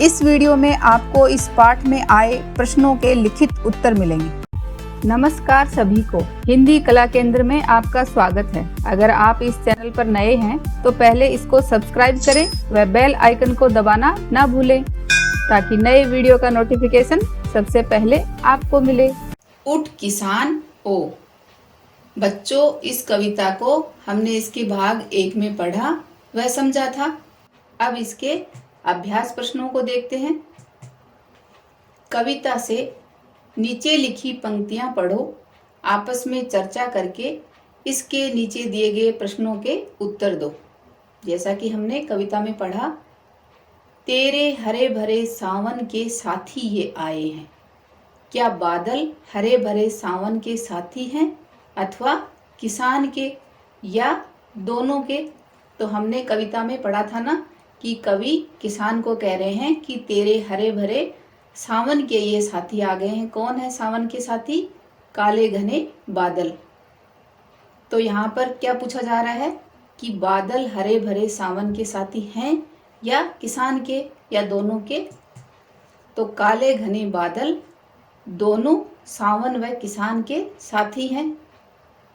इस वीडियो में आपको इस पाठ में आए प्रश्नों के लिखित उत्तर मिलेंगे। नमस्कार सभी को, हिंदी कला केंद्र में आपका स्वागत है। अगर आप इस चैनल पर नए हैं तो पहले इसको सब्सक्राइब करें व बेल आइकन को दबाना ना भूलें ताकि नए वीडियो का नोटिफिकेशन सबसे पहले आपको मिले। उठ किसान ओ। बच्चों, इस कविता को हमने इसके भाग 1 में पढ़ा व समझा था। अब इसके अभ्यास प्रश्नों को देखते हैं। कविता से नीचे लिखी पंक्तियां पढ़ो, आपस में चर्चा करके इसके नीचे दिए गए प्रश्नों के उत्तर दो। जैसा कि हमने कविता में पढ़ा, तेरे हरे भरे सावन के साथी ये आए हैं। क्या बादल हरे भरे सावन के साथी हैं अथवा किसान के या दोनों के? तो हमने कविता में पढ़ा था ना कि कवि किसान को कह रहे हैं कि तेरे हरे भरे सावन के ये साथी आ गए हैं। कौन है सावन के साथी? काले घने बादल। तो यहाँ पर क्या पूछा जा रहा है कि बादल हरे भरे सावन के साथी हैं या किसान के या दोनों के? तो काले घने बादल दोनों सावन व किसान के साथी हैं।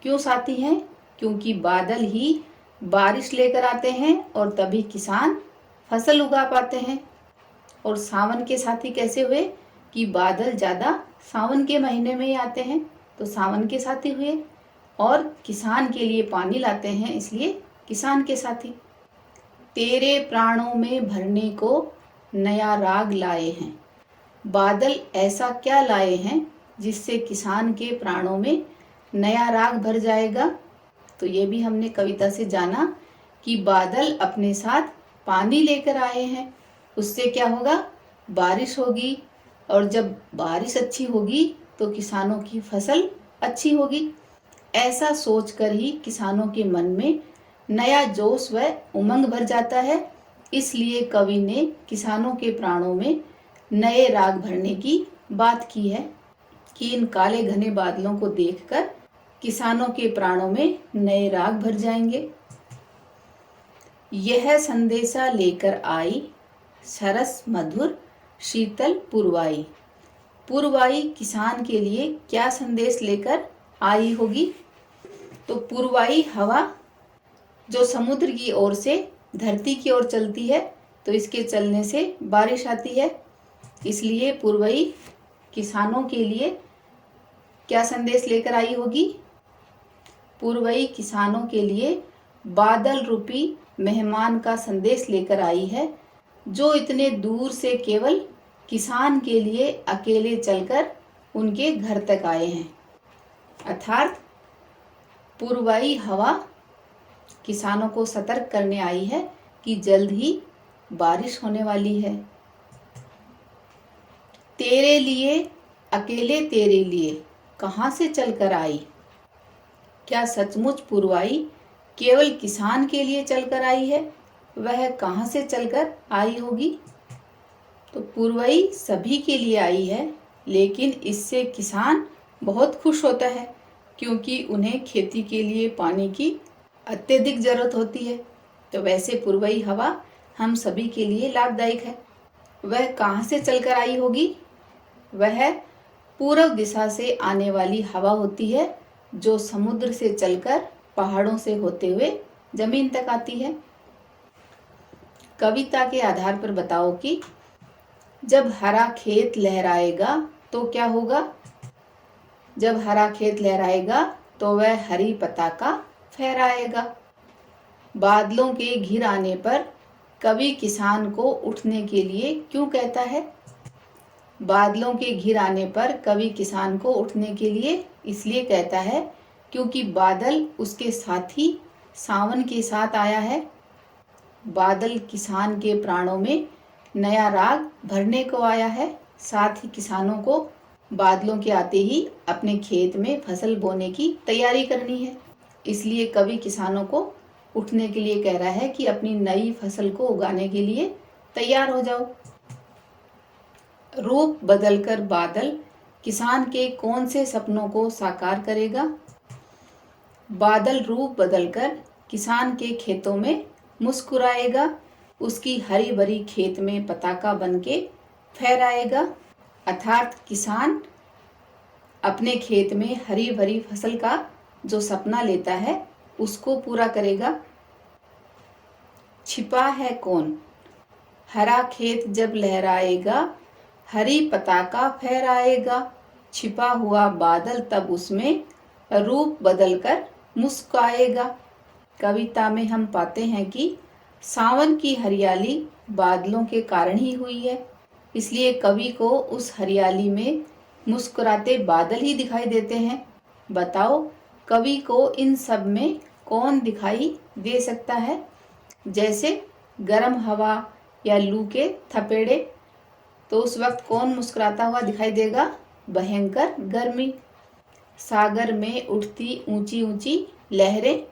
क्यों साथी हैं? क्योंकि बादल ही बारिश लेकर आते हैं और तभी किसान फसल उगा पाते हैं। और सावन के साथी कैसे हुए कि बादल ज़्यादा सावन के महीने में ही आते हैं, तो सावन के साथी हुए। और किसान के लिए पानी लाते हैं, इसलिए किसान के साथी। तेरे प्राणों में भरने को नया राग लाए हैं। बादल ऐसा क्या लाए हैं जिससे किसान के प्राणों में नया राग भर जाएगा? तो ये भी हमने कविता से जाना कि बादल अपने साथ पानी लेकर आए हैं। उससे क्या होगा? बारिश होगी, और जब बारिश अच्छी होगी तो किसानों की फसल अच्छी होगी। ऐसा सोचकर ही किसानों के मन में नया जोश व उमंग भर जाता है। इसलिए कवि ने किसानों के प्राणों में नए राग भरने की बात की है कि इन काले घने बादलों को देखकर किसानों के प्राणों में नए राग भर जाएंगे। यह संदेशा लेकर आई सरस मधुर शीतल पुरवाई। पुरवाई किसान के लिए क्या संदेश लेकर आई होगी? तो पुरवाई हवा जो समुद्र की ओर से धरती की ओर चलती है, तो इसके चलने से बारिश आती है। इसलिए पुरवाई किसानों के लिए क्या संदेश लेकर आई होगी? पुरवाई किसानों के लिए बादल रूपी मेहमान का संदेश लेकर आई है, जो इतने दूर से केवल किसान के लिए अकेले चलकर उनके घर तक आए हैं। अर्थात पुरवाई हवा किसानों को सतर्क करने आई है कि जल्द ही बारिश होने वाली है। तेरे लिए अकेले तेरे लिए कहाँ से चलकर आई? क्या सचमुच पुरवाई केवल किसान के लिए चलकर आई है? वह कहाँ से चलकर आई होगी? तो पुरवाई सभी के लिए आई है, लेकिन इससे किसान बहुत खुश होता है क्योंकि उन्हें खेती के लिए पानी की अत्यधिक जरूरत होती है। तो वैसे पुरवाई हवा हम सभी के लिए लाभदायक है। वह कहाँ से चलकर आई होगी? वह पूर्व दिशा से आने वाली हवा होती है, जो समुद्र से चलकर पहाड़ों से होते हुए जमीन तक आती है। कविता के आधार पर बताओ कि जब हरा खेत लहराएगा तो क्या होगा? जब हरा खेत लहराएगा तो वह हरी पताका फहराएगा। बादलों के घिर आने पर कवि किसान को उठने के लिए क्यों कहता है? बादलों के घिर आने पर कवि किसान को उठने के लिए इसलिए कहता है क्योंकि बादल उसके साथी सावन के साथ आया है। बादल किसान के प्राणों में नया राग भरने को आया है। साथ ही किसानों को बादलों के आते ही अपने खेत में फसल बोने की तैयारी करनी है। इसलिए कवि किसानों को उठने के लिए कह रहा है कि अपनी नई फसल को उगाने के लिए तैयार हो जाओ। रूप बदलकर बादल किसान के कौन से सपनों को साकार करेगा? बादल रूप बदलकर किसान के खेतों में मुस्कुराएगा। उसकी हरी भरी खेत में पताका बनके फहराएगा। अर्थात किसान अपने खेत में हरी भरी फसल का जो सपना लेता है उसको पूरा करेगा। छिपा है कौन, हरा खेत जब लहराएगा, हरी पताका फहराएगा। छिपा हुआ बादल तब उसमें रूप बदलकर मुस्काएगा। कविता में हम पाते हैं कि सावन की हरियाली बादलों के कारण ही हुई है, इसलिए कवि को उस हरियाली में मुस्कुराते बादल ही दिखाई देते हैं। बताओ कवि को इन सब में कौन दिखाई दे सकता है? जैसे गर्म हवा या लू के थपेड़े, तो उस वक्त कौन मुस्कुराता हुआ दिखाई देगा? भयंकर गर्मी। सागर में उठती ऊंची ऊंची लहरें,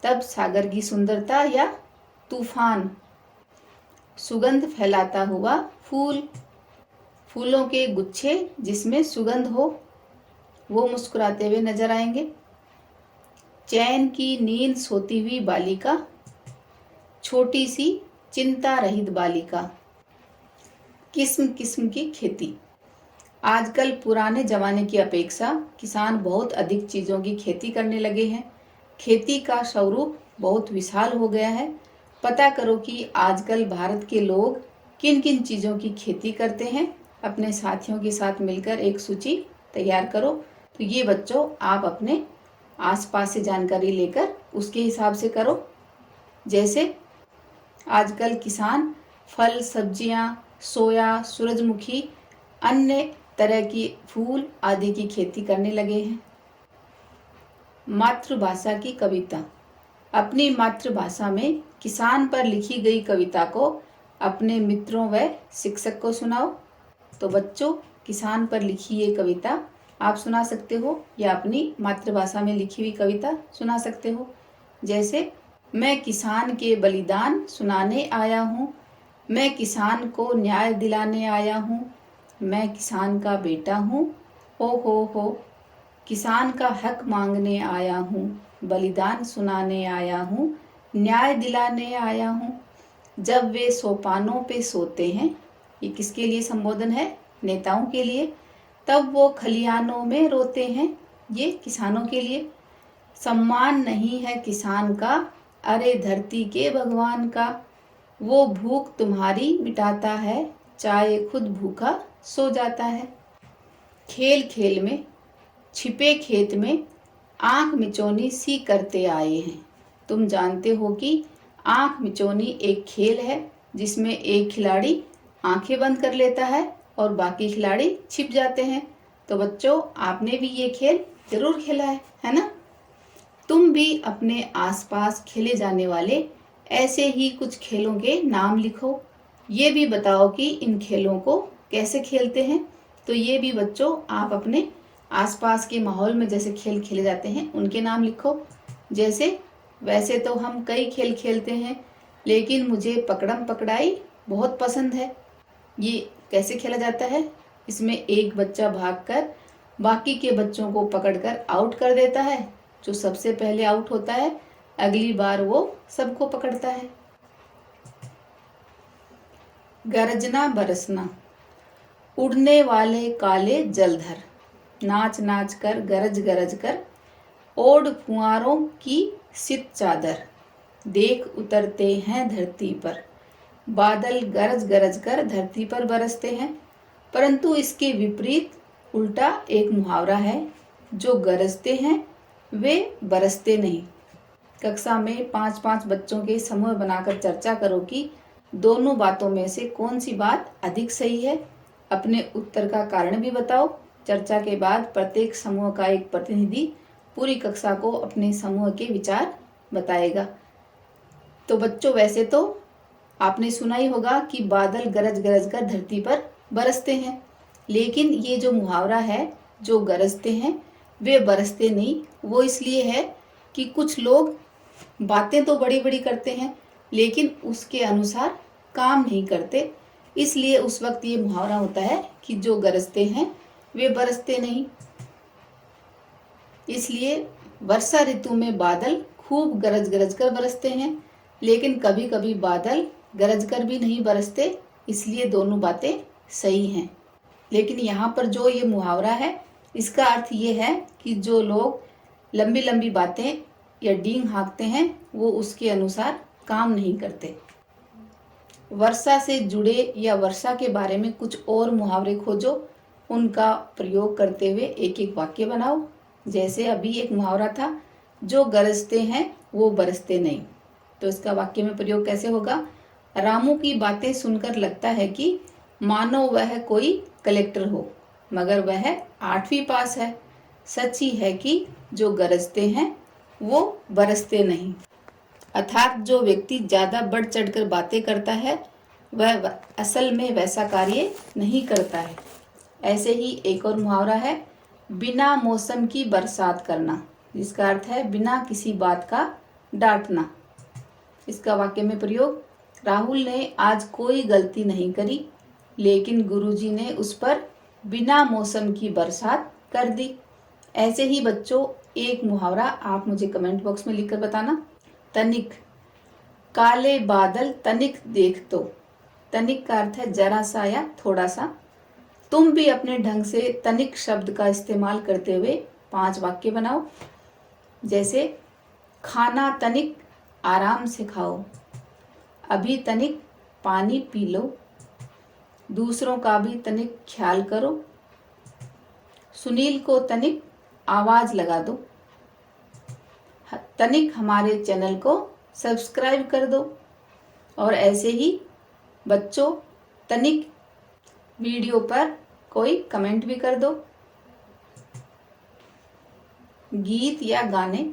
तब सागर की सुंदरता या तूफान। सुगंध फैलाता हुआ फूल, फूलों के गुच्छे जिसमें सुगंध हो, वो मुस्कुराते हुए नजर आएंगे। चैन की नींद सोती हुई बालिका, छोटी सी चिंता रहित बालिका। किस्म किस्म की खेती। आजकल पुराने जमाने की अपेक्षा किसान बहुत अधिक चीजों की खेती करने लगे हैं। खेती का स्वरूप बहुत विशाल हो गया है। पता करो कि आजकल भारत के लोग किन किन चीजों की खेती करते हैं। अपने साथियों के साथ मिलकर एक सूची तैयार करो। तो ये बच्चों आप अपने आसपास से जानकारी लेकर उसके हिसाब से करो। जैसे आजकल किसान फल, सब्जियां, सोया, सूरजमुखी, अन्य तरह की फूल आदि की खेती करने लगे हैं। मातृभाषा की कविता। अपनी मातृभाषा में किसान पर लिखी गई कविता को अपने मित्रों व शिक्षक को सुनाओ। तो बच्चों किसान पर लिखी ये कविता आप सुना सकते हो या अपनी मातृभाषा में लिखी हुई कविता सुना सकते हो। जैसे मैं किसान के बलिदान सुनाने आया हूँ, मैं किसान को न्याय दिलाने आया हूँ, मैं किसान का बेटा हूँ, हो किसान का हक मांगने आया हूँ, बलिदान सुनाने आया हूँ, न्याय दिलाने आया हूँ। जब वे सोपानों पे सोते हैं, ये किसके लिए संबोधन है? नेताओं के लिए। तब वो खलिहानों में रोते हैं, ये किसानों के लिए। सम्मान नहीं है किसान का, अरे धरती के भगवान का, वो भूख तुम्हारी मिटाता है, चाहे खुद भूखा सो जाता है। खेल खेल में, छिपे खेत में आंख मिचौनी सी करते आए हैं। तुम जानते हो कि आंख मिचौनी एक खेल है जिसमें एक खिलाड़ी आंखें बंद कर लेता है और बाकी खिलाड़ी छिप जाते हैं। तो बच्चों आपने भी ये खेल जरूर खेला है ना? तुम भी अपने आसपास खेले जाने वाले ऐसे ही कुछ खेलों के नाम लिखो। ये भी बताओ कि इन खेलों को कैसे खेलते हैं। तो ये भी बच्चों आप अपने आसपास के माहौल में जैसे खेल खेले जाते हैं उनके नाम लिखो। जैसे वैसे तो हम कई खेल खेलते हैं, लेकिन मुझे पकड़म पकड़ाई बहुत पसंद है। ये कैसे खेला जाता है? इसमें एक बच्चा भागकर बाकी के बच्चों को पकड़कर आउट कर देता है। जो सबसे पहले आउट होता है अगली बार वो सबको पकड़ता है। गरजना बरसना। उड़ने वाले काले जलधर, नाच नाच कर गरज गरज कर, ओढ़ फुआरों की सित चादर, देख उतरते हैं धरती पर। बादल गरज गरज कर धरती पर बरसते हैं, परंतु इसके विपरीत उल्टा एक मुहावरा है, जो गरजते हैं वे बरसते नहीं। कक्षा में 5-5 बच्चों के समूह बनाकर चर्चा करो कि दोनों बातों में से कौन सी बात अधिक सही है। अपने उत्तर का कारण भी बताओ। चर्चा के बाद प्रत्येक समूह का एक प्रतिनिधि पूरी कक्षा को अपने समूह के विचार बताएगा। तो बच्चों वैसे तो आपने सुना ही होगा कि बादल गरज गरज कर धरती पर बरसते हैं, लेकिन ये जो मुहावरा है, जो गरजते हैं वे बरसते नहीं, वो इसलिए है कि कुछ लोग बातें तो बड़ी बड़ी करते हैं लेकिन उसके अनुसार काम नहीं करते, इसलिए उस वक्त ये मुहावरा होता है कि जो गरजते हैं वे बरसते नहीं। इसलिए वर्षा ऋतु में बादल खूब गरज गरज कर बरसते हैं, लेकिन कभी कभी बादल गरज कर भी नहीं बरसते, इसलिए दोनों बातें सही हैं। लेकिन यहाँ पर जो ये मुहावरा है, इसका अर्थ ये है कि जो लोग लंबी लंबी बातें या डींग हाँकते हैं वो उसके अनुसार काम नहीं करते। वर्षा से जुड़े या वर्षा के बारे में कुछ और मुहावरे खोजो, उनका प्रयोग करते हुए एक एक वाक्य बनाओ। जैसे अभी एक मुहावरा था, जो गरजते हैं वो बरसते नहीं। तो इसका वाक्य में प्रयोग कैसे होगा? रामू की बातें सुनकर लगता है कि मानो वह कोई कलेक्टर हो, मगर वह 8वीं पास है। सच ही है कि जो गरजते हैं वो बरसते नहीं। अर्थात जो व्यक्ति ज्यादा बढ़ चढ़कर बातें करता है वह असल में वैसा कार्य नहीं करता है। ऐसे ही एक और मुहावरा है, बिना मौसम की बरसात करना, जिसका अर्थ है बिना किसी बात का डांटना। इसका वाक्य में प्रयोग, राहुल ने आज कोई गलती नहीं करी, लेकिन गुरुजी ने उस पर बिना मौसम की बरसात कर दी। ऐसे ही बच्चों एक मुहावरा आप मुझे कमेंट बॉक्स में लिखकर बताना। तनिक, काले बादल तनिक देख तो। तनिक का अर्थ है जरा सा या थोड़ा सा। तुम भी अपने ढंग से तनिक शब्द का इस्तेमाल करते हुए 5 वाक्य बनाओ। जैसे, खाना तनिक आराम से खाओ, अभी तनिक पानी पी लो, दूसरों का भी तनिक ख्याल करो, सुनील को तनिक आवाज लगा दो, तनिक हमारे चैनल को सब्सक्राइब कर दो। और ऐसे ही बच्चों तनिक वीडियो पर कोई कमेंट भी कर दो। गीत या गाने,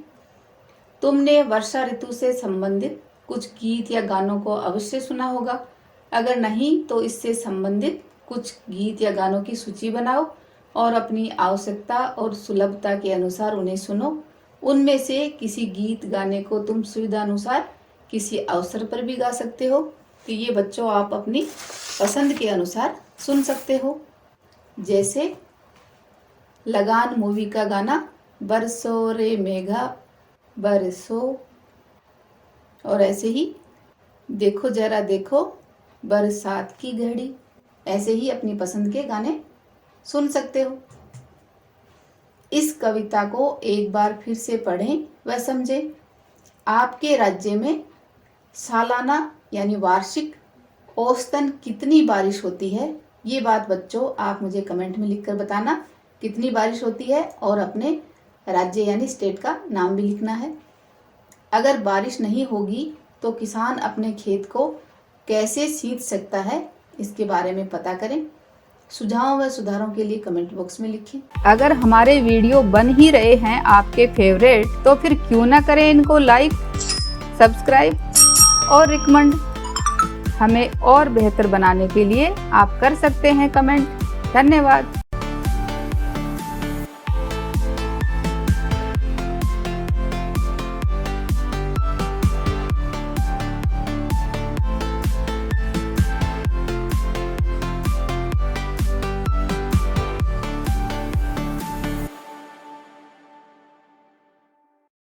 तुमने वर्षा ऋतु से संबंधित कुछ गीत या गानों को अवश्य सुना होगा। अगर नहीं तो इससे संबंधित कुछ गीत या गानों की सूची बनाओ और अपनी आवश्यकता और सुलभता के अनुसार उन्हें सुनो। उनमें से किसी गीत गाने को तुम सुविधा अनुसार किसी अवसर पर भी गा सकते हो। तो ये बच्चों आप अपनी पसंद के अनुसार सुन सकते हो। जैसे लगान मूवी का गाना, बरसो रे मेघा बरसो, और ऐसे ही देखो जरा देखो बरसात की घड़ी। ऐसे ही अपनी पसंद के गाने सुन सकते हो। इस कविता को एक बार फिर से पढ़ें व समझें। आपके राज्य में सालाना यानी वार्षिक औसतन कितनी बारिश होती है? ये बात बच्चों आप मुझे कमेंट में लिखकर बताना, कितनी बारिश होती है, और अपने राज्य यानी स्टेट का नाम भी लिखना है। अगर बारिश नहीं होगी तो किसान अपने खेत को कैसे सींच सकता है, इसके बारे में पता करें। सुझाव व सुधारों के लिए कमेंट बॉक्स में लिखें। अगर हमारे वीडियो बन ही रहे हैं आपके फेवरेट, तो फिर क्यों ना करें इनको लाइक, सब्सक्राइब और रिकमेंड। हमें और बेहतर बनाने के लिए आप कर सकते हैं कमेंट। धन्यवाद।